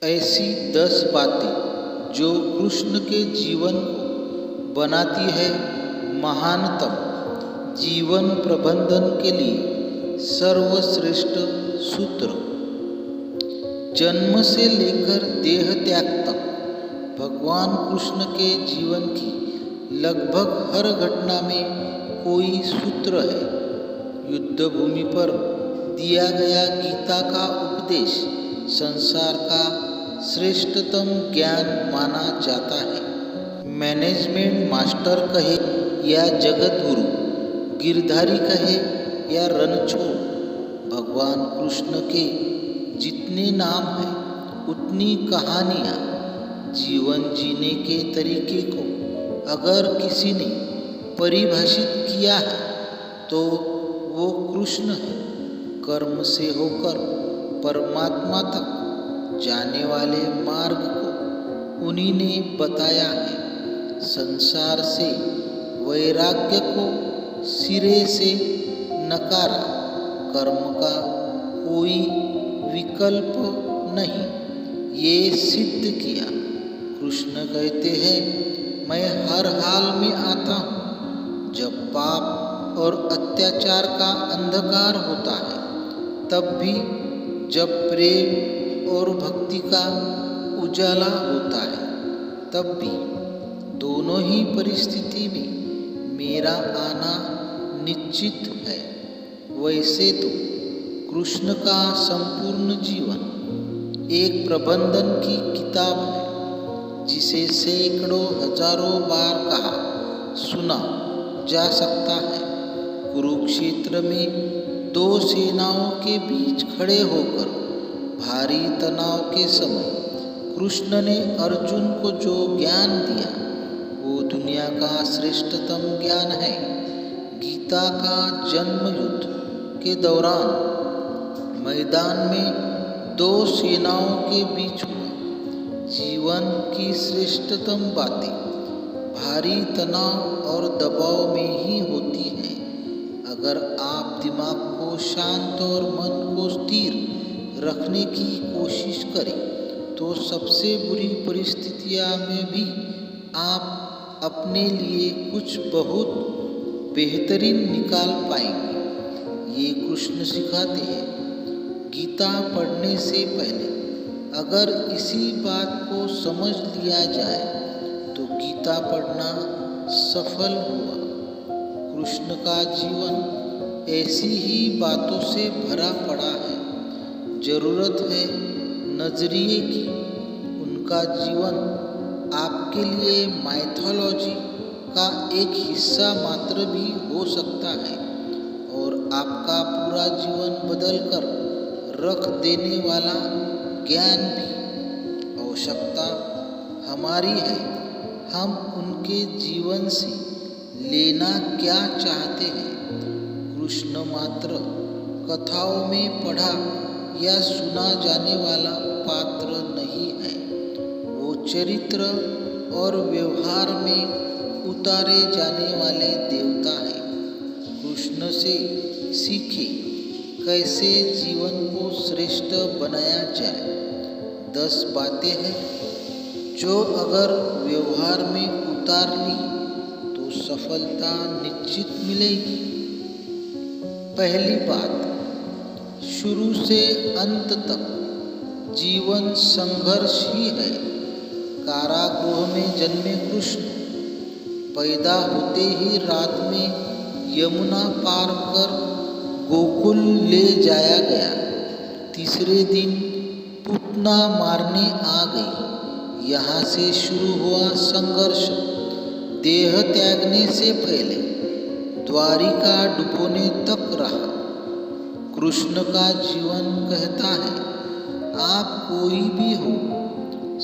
ऐसी 10 बातें जो कृष्ण के जीवन को बनाती है महानतम जीवन प्रबंधन के लिए सर्वश्रेष्ठ सूत्र। जन्म से लेकर देह त्याग तक भगवान कृष्ण के जीवन की लगभग हर घटना में कोई सूत्र है। युद्ध भूमि पर दिया गया गीता का उपदेश संसार का श्रेष्ठतम ज्ञान माना जाता है। मैनेजमेंट मास्टर कहे या जगत गुरु, गिरधारी कहे या रणछोड़, भगवान कृष्ण के जितने नाम हैं उतनी कहानियाँ। जीवन जीने के तरीके को अगर किसी ने परिभाषित किया है तो वो कृष्ण है। कर्म से होकर परमात्मा तक जाने वाले मार्ग को उन्हीं ने बताया है। संसार से वैराग्य को सिरे से नकारा, कर्म का कोई विकल्प नहीं, ये सिद्ध किया। कृष्ण कहते हैं, मैं हर हाल में आता हूँ। जब पाप और अत्याचार का अंधकार होता है तब भी, जब प्रेम और भक्ति का उजाला होता है तब भी, दोनों ही परिस्थिति में मेरा आना निश्चित है। वैसे तो कृष्ण का संपूर्ण जीवन एक प्रबंधन की किताब है, जिसे सैकड़ों हजारों बार कहा सुना जा सकता है। कुरुक्षेत्र में 2 सेनाओं के बीच खड़े होकर भारी तनाव के समय कृष्ण ने अर्जुन को जो ज्ञान दिया वो दुनिया का श्रेष्ठतम ज्ञान है। गीता का जन्म युद्ध के दौरान मैदान में 2 सेनाओं के बीच हुआ। जीवन की श्रेष्ठतम बातें भारी तनाव और दबाव में ही होती हैं। अगर आप दिमाग को शांत और मन को स्थिर रखने की कोशिश करें तो सबसे बुरी परिस्थितियों में भी आप अपने लिए कुछ बहुत बेहतरीन निकाल पाएंगे। ये कृष्ण सिखाते हैं। गीता पढ़ने से पहले अगर इसी बात को समझ लिया जाए तो गीता पढ़ना सफल हुआ। कृष्ण का जीवन ऐसी ही बातों से भरा पड़ा है। जरूरत है नजरिए की। उनका जीवन आपके लिए माइथोलॉजी का एक हिस्सा मात्र भी हो सकता है और आपका पूरा जीवन बदल कर रख देने वाला ज्ञान भी। आवश्यकता हमारी है, हम उनके जीवन से लेना क्या चाहते हैं। कृष्ण मात्र कथाओं में पढ़ा या सुना जाने वाला पात्र नहीं है। वो चरित्र और व्यवहार में उतारे जाने वाले देवता है। कृष्ण से सीखे कैसे जीवन को श्रेष्ठ बनाया जाए। 10 बातें हैं जो अगर व्यवहार में उतार ली तो सफलता निश्चित मिलेगी। पहली बात, शुरू से अंत तक जीवन संघर्ष ही है। कारागृह में जन्मे कृष्ण पैदा होते ही रात में यमुना पार कर गोकुल ले जाया गया। तीसरे दिन पूतना मारने आ गई। यहाँ से शुरू हुआ संघर्ष। देह त्यागने से पहले द्वारिका डुबोने तक रहा। कृष्ण का जीवन कहता है, आप कोई भी हो,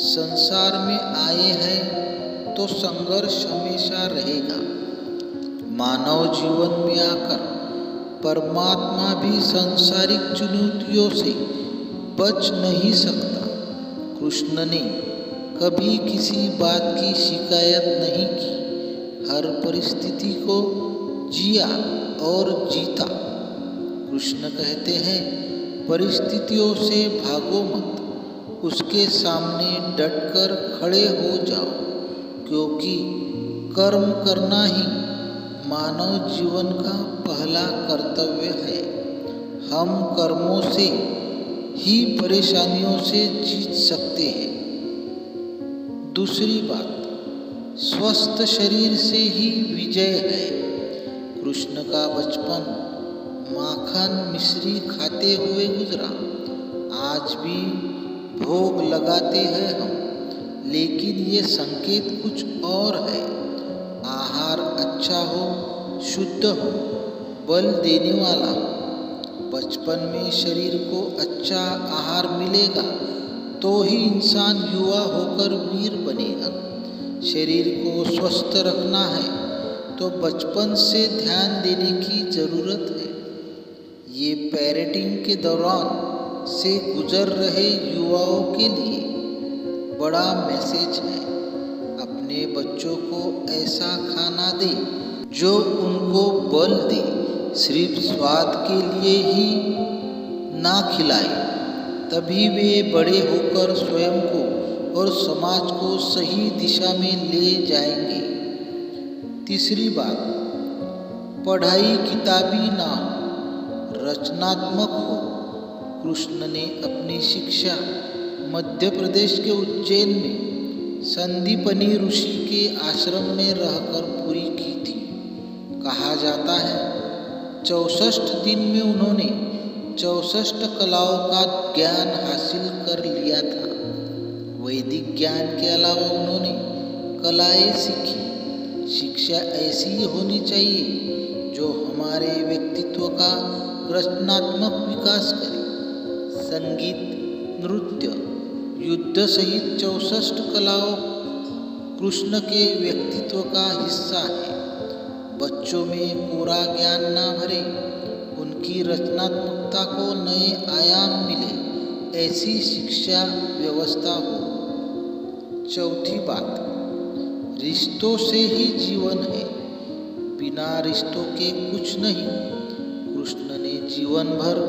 संसार में आए हैं तो संघर्ष हमेशा रहेगा। मानव जीवन में आकर परमात्मा भी सांसारिक चुनौतियों से बच नहीं सकता। कृष्ण ने कभी किसी बात की शिकायत नहीं की। हर परिस्थिति को जिया और जीता। कृष्ण कहते हैं, परिस्थितियों से भागो मत, उसके सामने डटकर खड़े हो जाओ, क्योंकि कर्म करना ही मानव जीवन का पहला कर्तव्य है। हम कर्मों से ही परेशानियों से जीत सकते हैं। दूसरी बात, स्वस्थ शरीर से ही विजय है। कृष्ण का बचपन माखन मिश्री खाते हुए गुजरा। आज भी भोग लगाते हैं हम, लेकिन ये संकेत कुछ और है। आहार अच्छा हो, शुद्ध हो, बल देने वाला हो। बचपन में शरीर को अच्छा आहार मिलेगा तो ही इंसान युवा होकर वीर बनेगा। शरीर को स्वस्थ रखना है तो बचपन से ध्यान देने की ज़रूरत है। ये पेरेंटिंग के दौरान से गुजर रहे युवाओं के लिए बड़ा मैसेज है। अपने बच्चों को ऐसा खाना दे जो उनको बल दे, सिर्फ स्वाद के लिए ही ना खिलाए। तभी वे बड़े होकर स्वयं को और समाज को सही दिशा में ले जाएंगे। तीसरी बात, पढ़ाई किताबी ना हो, रचनात्मक हो। कृष्ण ने अपनी शिक्षा मध्य प्रदेश के उज्जैन में संदीपनी ऋषि के आश्रम में रहकर पूरी की थी। कहा जाता है 64 दिन में उन्होंने 64 कलाओं का ज्ञान हासिल कर लिया था। वैदिक ज्ञान के अलावा उन्होंने कलाएं सीखी। शिक्षा ऐसी होनी चाहिए जो हमारे व्यक्तित्व का रचनात्मक विकास करे। संगीत, नृत्य, युद्ध सहित 64 कलाओं कृष्ण के व्यक्तित्व का हिस्सा है। बच्चों में कोरा ज्ञान ना भरे, उनकी रचनात्मकता को नए आयाम मिले, ऐसी शिक्षा व्यवस्था हो। चौथी बात, रिश्तों से ही जीवन है, बिना रिश्तों के कुछ नहीं। कृष्ण ने जीवन भर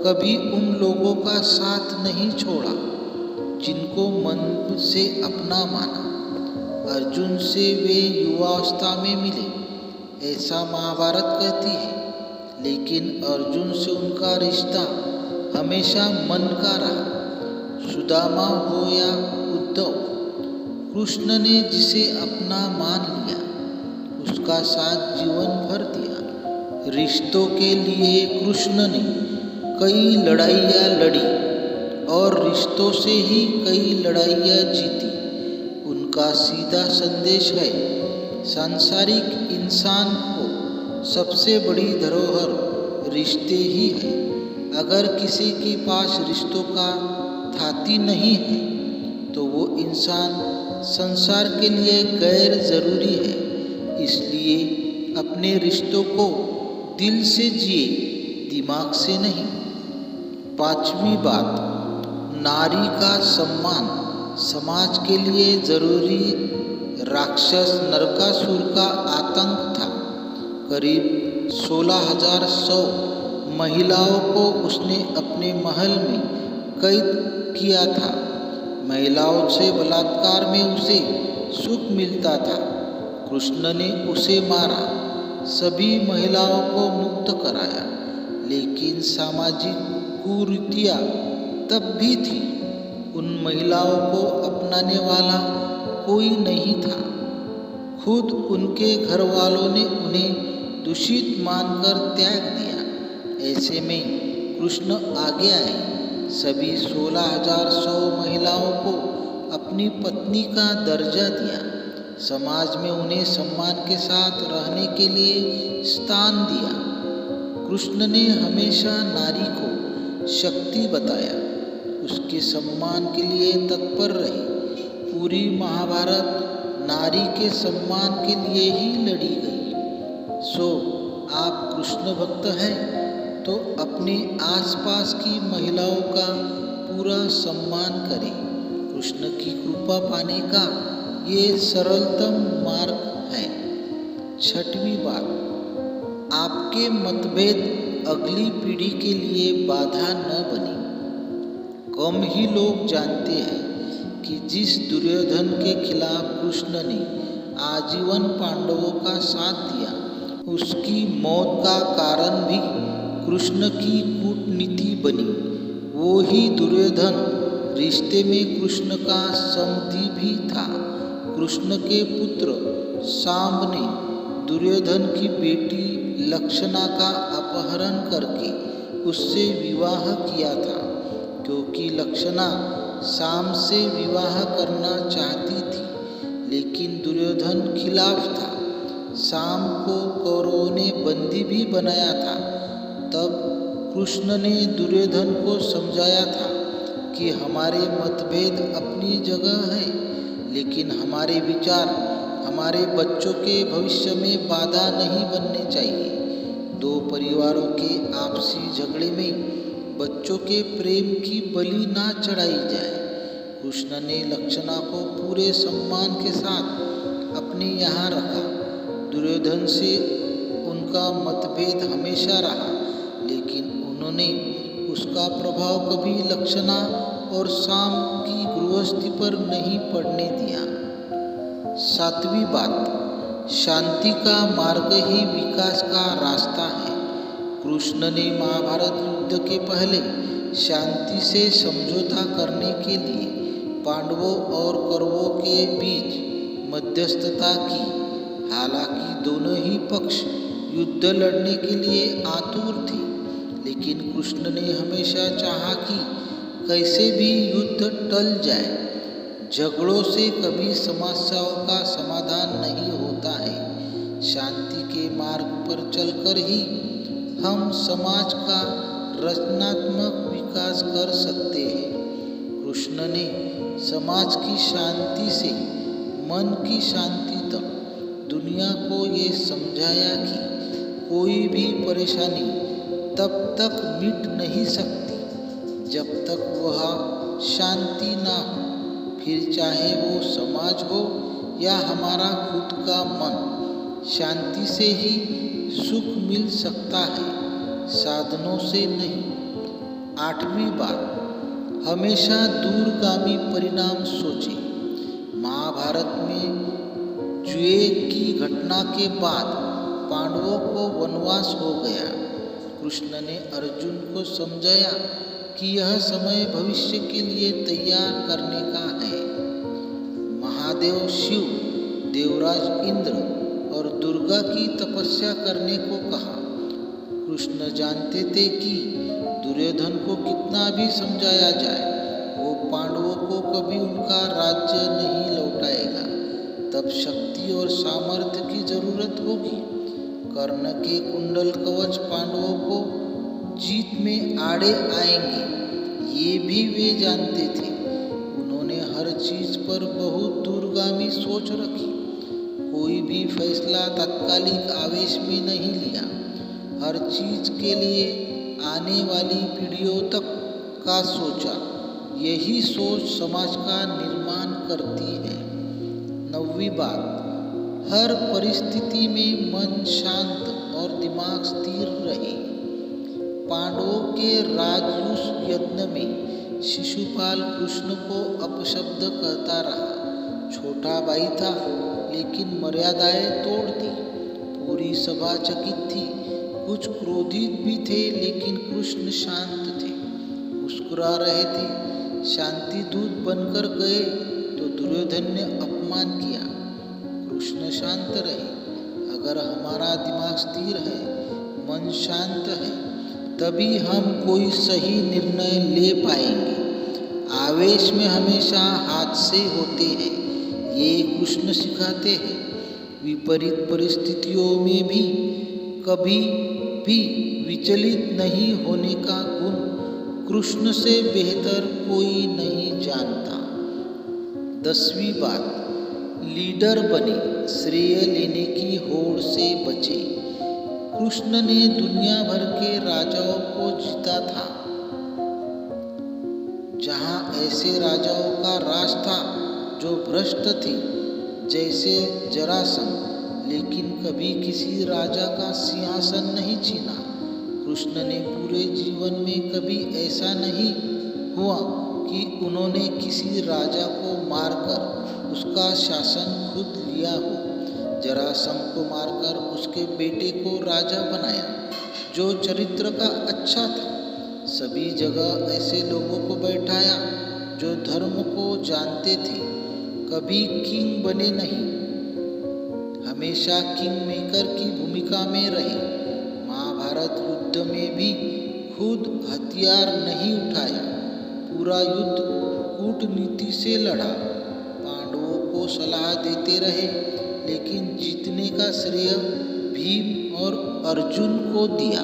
कभी उन लोगों का साथ नहीं छोड़ा जिनको मन से अपना माना। अर्जुन से वे युवावस्था में मिले, ऐसा महाभारत कहती है, लेकिन अर्जुन से उनका रिश्ता हमेशा मन का रहा। सुदामा हो या उद्धव, कृष्ण ने जिसे अपना मान लिया उसका साथ जीवन भर दिया। रिश्तों के लिए कृष्ण ने कई लड़ाइयाँ लड़ी और रिश्तों से ही कई लड़ाइयाँ जीती। उनका सीधा संदेश है, सांसारिक इंसान को सबसे बड़ी धरोहर रिश्ते ही है। अगर किसी के पास रिश्तों का थाती नहीं है तो वो इंसान संसार के लिए गैर जरूरी है। इसलिए अपने रिश्तों को दिल से जिए, दिमाग से नहीं। पांचवी बात, नारी का सम्मान समाज के लिए जरूरी। राक्षस नरकासुर का आतंक था। करीब 16,100 महिलाओं को उसने अपने महल में कैद किया था। महिलाओं से बलात्कार में उसे सुख मिलता था। कृष्ण ने उसे मारा, सभी महिलाओं को मुक्त कराया, लेकिन सामाजिक कुरीतियाँ तब भी थी। उन महिलाओं को अपनाने वाला कोई नहीं था। खुद उनके घर वालों ने उन्हें दूषित मानकर त्याग दिया। ऐसे में कृष्ण आगे आए, सभी 16,100 महिलाओं को अपनी पत्नी का दर्जा दिया। समाज में उन्हें सम्मान के साथ रहने के लिए स्थान दिया। कृष्ण ने हमेशा नारी को शक्ति बताया, उसके सम्मान के लिए तत्पर रहे। पूरी महाभारत नारी के सम्मान के लिए ही लड़ी गई। सो आप कृष्ण भक्त हैं तो अपने आसपास की महिलाओं का पूरा सम्मान करें। कृष्ण की कृपा पाने का ये सरलतम मार्ग है। छठवीं बात, आपके मतभेद अगली पीढ़ी के लिए बाधा न बने। कम ही लोग जानते हैं कि जिस दुर्योधन के खिलाफ कृष्ण ने आजीवन पांडवों का साथ दिया, उसकी मौत का कारण भी कृष्ण की कूटनीति बनी। वो ही दुर्योधन रिश्ते में कृष्ण का समधी भी था। कृष्ण के पुत्र सांब ने दुर्योधन की बेटी लक्षणा का अपहरण करके उससे विवाह किया था, क्योंकि लक्षणा सांब से विवाह करना चाहती थी, लेकिन दुर्योधन खिलाफ था। सांब को कौरवों ने बंदी भी बनाया था। तब कृष्ण ने दुर्योधन को समझाया था कि हमारे मतभेद अपनी जगह है, लेकिन हमारे विचार हमारे बच्चों के भविष्य में बाधा नहीं बनने चाहिए। दो परिवारों के आपसी झगड़े में बच्चों के प्रेम की बलि ना चढ़ाई जाए। कृष्ण ने लक्षणा को पूरे सम्मान के साथ अपने यहाँ रखा। दुर्योधन से उनका मतभेद हमेशा रहा, लेकिन उन्होंने उसका प्रभाव कभी लक्षणा और सांब की गृहस्थी पर नहीं पड़ने दिया। 7वीं बात, शांति का मार्ग ही विकास का रास्ता है। कृष्ण ने महाभारत युद्ध के पहले शांति से समझौता करने के लिए पांडवों और कौरवों के बीच मध्यस्थता की। हालांकि दोनों ही पक्ष युद्ध लड़ने के लिए आतुर थे, लेकिन कृष्ण ने हमेशा चाहा कि कैसे भी युद्ध टल जाए। झगड़ों से कभी समस्याओं का समाधान नहीं होता है। शांति के मार्ग पर चलकर ही हम समाज का रचनात्मक विकास कर सकते हैं। कृष्ण ने समाज की शांति से मन की शांति तक दुनिया को ये समझाया कि कोई भी परेशानी तब तक मिट नहीं सकती जब तक वह शांति ना हो। फिर चाहे वो समाज हो या हमारा खुद का मन, शांति से ही सुख मिल सकता है, साधनों से नहीं। 8वीं बात, हमेशा दूरगामी परिणाम सोचें। महाभारत में जुए की घटना के बाद पांडवों को वनवास हो गया। कृष्ण ने अर्जुन को समझाया कि यह समय भविष्य के लिए तैयार करने का है। महादेव शिव, देवराज इंद्र और दुर्गा की तपस्या करने को कहा। कृष्ण जानते थे कि दुर्योधन को कितना भी समझाया जाए, वो पांडवों को कभी उनका राज्य नहीं लौटाएगा। तब शक्ति और सामर्थ्य की जरूरत होगी। कर्ण के कुंडल कवच पांडवों को जीत में आड़े आएंगे, ये भी वे जानते थे। उन्होंने हर चीज पर बहुत दूरगामी सोच रखी। कोई भी फैसला तात्कालिक आवेश में नहीं लिया। हर चीज के लिए आने वाली पीढ़ियों तक का सोचा। यही सोच समाज का निर्माण करती है। 9वीं बात, हर परिस्थिति में मन शांत और दिमाग स्थिर रहे। पांडवों के राजसूय यज्ञ में शिशुपाल कृष्ण को अपशब्द कहता रहा। छोटा भाई था, लेकिन मर्यादाएं तोड़ दी। पूरी सभा चकित थी। कुछ क्रोधित भी थे, लेकिन कृष्ण शांत थे, मुस्कुरा रहे थे। शांति दूत बनकर गए तो दुर्योधन ने अपमान किया। कृष्ण शांत रहे। अगर हमारा दिमाग स्थिर है, मन शांत है, तभी हम कोई सही निर्णय ले पाएंगे। आवेश में हमेशा हादसे होते हैं, ये कृष्ण सिखाते हैं। विपरीत परिस्थितियों में भी कभी भी विचलित नहीं होने का गुण कृष्ण से बेहतर कोई नहीं जानता। 10वीं बात, लीडर बने, श्रेय लेने की होड़ से बचे। कृष्ण ने दुनिया भर के राजाओं को जीता था। जहां ऐसे राजाओं का राज था जो भ्रष्ट थे, जैसे जरासंध, लेकिन कभी किसी राजा का सिंहासन नहीं छीना। कृष्ण ने पूरे जीवन में कभी ऐसा नहीं हुआ कि उन्होंने किसी राजा को मारकर उसका शासन खुद लिया हो। जरासंध को मारकर उसके बेटे को राजा बनाया जो चरित्र का अच्छा था। सभी जगह ऐसे लोगों को बैठाया जो धर्म को जानते थे, कभी किंग बने नहीं, हमेशा किंग मेकर की भूमिका में रहे। महाभारत युद्ध में भी खुद हथियार नहीं उठाया, पूरा युद्ध कूटनीति से लड़ा। पांडवों को सलाह देते रहे, लेकिन जीतने का श्रेय भीम और अर्जुन को दिया।